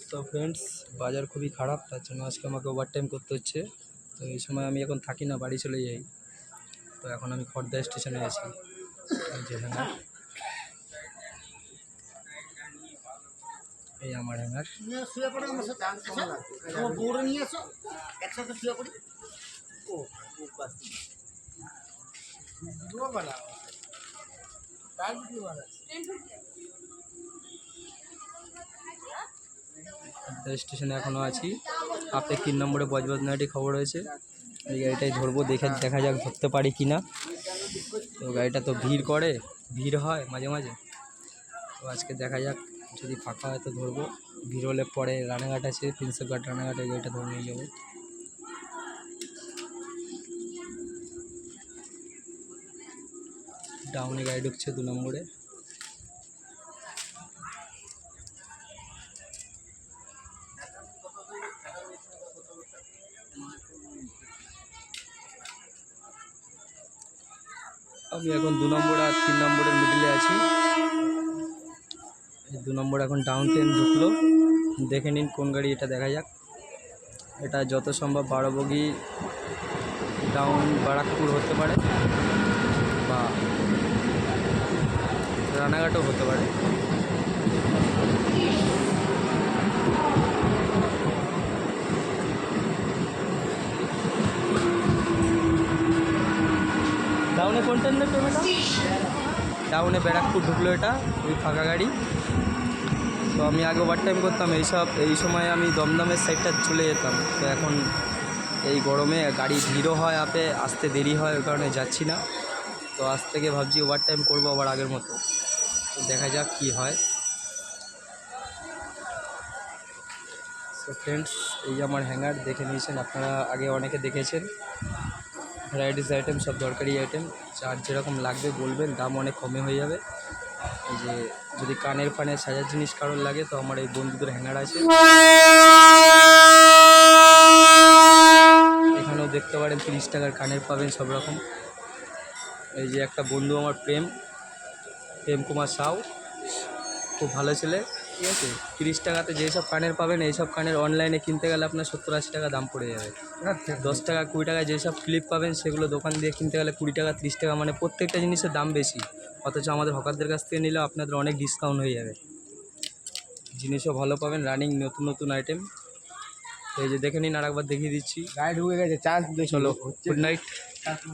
তো ফ্রেন্ডস, বাজার খুবই খারাপ, তার জন্য আজকে আমাকে ওভারটাইম করতে হচ্ছে। তো এই সময় আমি এখন থাকি না, বাড়ি চলে যাই। তো এখন আমি খড়দা স্টেশনে আছি। যে হ্যাঙ্গার, এই আমার হ্যাঙ্গার। স্টেশনে এখনও আছি। আপনি 3 নম্বরে বজবজনাটি খবর হয়েছে। এই গাড়িটাই ধরবো, দেখা যাক ধরতে পারি কি না। তো গাড়িটা তো ভিড় হয় মাঝে মাঝে। তো আজকে দেখা যাক, যদি ফাঁকা হয় তো ধরবো। ভিড় হলে পরে রানাঘাট আছে, প্রিন্সেপ ঘাট রানাঘাটে গাড়িটা ধরে নিয়ে যাবো। ডাউনে গাড়ি ঢুকছে 2 নম্বরে। আমি এখন 2 নম্বর আর 3 নম্বরের মিডিলে আছি। 2 নম্বর এখন ডাউন ট্রেন ঢুকলো, দেখে নিন কোন গাড়ি এটা, দেখা যাক। এটা যত সম্ভব 12 বগি ডাউন বারাকপুর হতে পারে, বা রানাঘাটও হতে পারে। ডাউনে কোন ট্রেন দেখবে ম্যাডাম? ডাউনে ব্যারাকপুর ঢুকলো, এটা ওই ফাঁকা গাড়ি। তো আমি আগে ওভারটাইম করতাম এই সময় আমি দমদমের সাইডটা চলে যেতাম। তো এখন এই গরমে গাড়ি ভিড়ও হয়, আসতে দেরি হয়, ওই কারণে যাচ্ছি না। তো আজ থেকে ভাবছি ওভারটাইম করবো আবার আগের মতো। তো দেখা যাক কি হয়। সো ফ্রেন্ডস, এই আমার হ্যাঙ্গার দেখে নিয়েছেন আপনারা, আগে অনেকে দেখেছেন। ভ্যারাইটিস আইটেম, সব দরকারি আইটেম, যার যেরকম লাগবে বলবেন, দাম অনেক কমে হয়ে যাবে। এই যে যদি কানের ফানের সাজার জিনিস কারোর লাগে, তো আমার এই বন্ধুদের হ্যাঙ্গার আছে। এখানেও দেখতে পারেন 30 টাকার কানের পাবেন সব রকম। এই যে একটা বন্ধু আমার প্রেম কুমার সাউ, খুব ভালো ছেলে, ঠিক আছে। 30 টাকাতে যেসব কানের পাবেন, এইসব কানের অনলাইনে কিনতে গেলে আপনার 70-80 টাকা দাম পড়ে যাবে। 10 টাকা 20 টাকা যেসব ক্লিপ পাবেন, সেগুলো দোকান দিয়ে কিনতে গেলে 20 টাকা 30 টাকা, মানে প্রত্যেকটা জিনিসের দাম বেশি। অথচ আমাদের হকারদের কাছ থেকে নিলেও আপনাদের অনেক ডিসকাউন্ট হয়ে যাবে, জিনিসও ভালো পাবেন, রানিং নতুন নতুন আইটেম। এই যে দেখে নিন, আর একবার দেখিয়ে দিচ্ছি। গাড়ি ঢুকে গেছে, চান্স। চলো, গুড নাইট।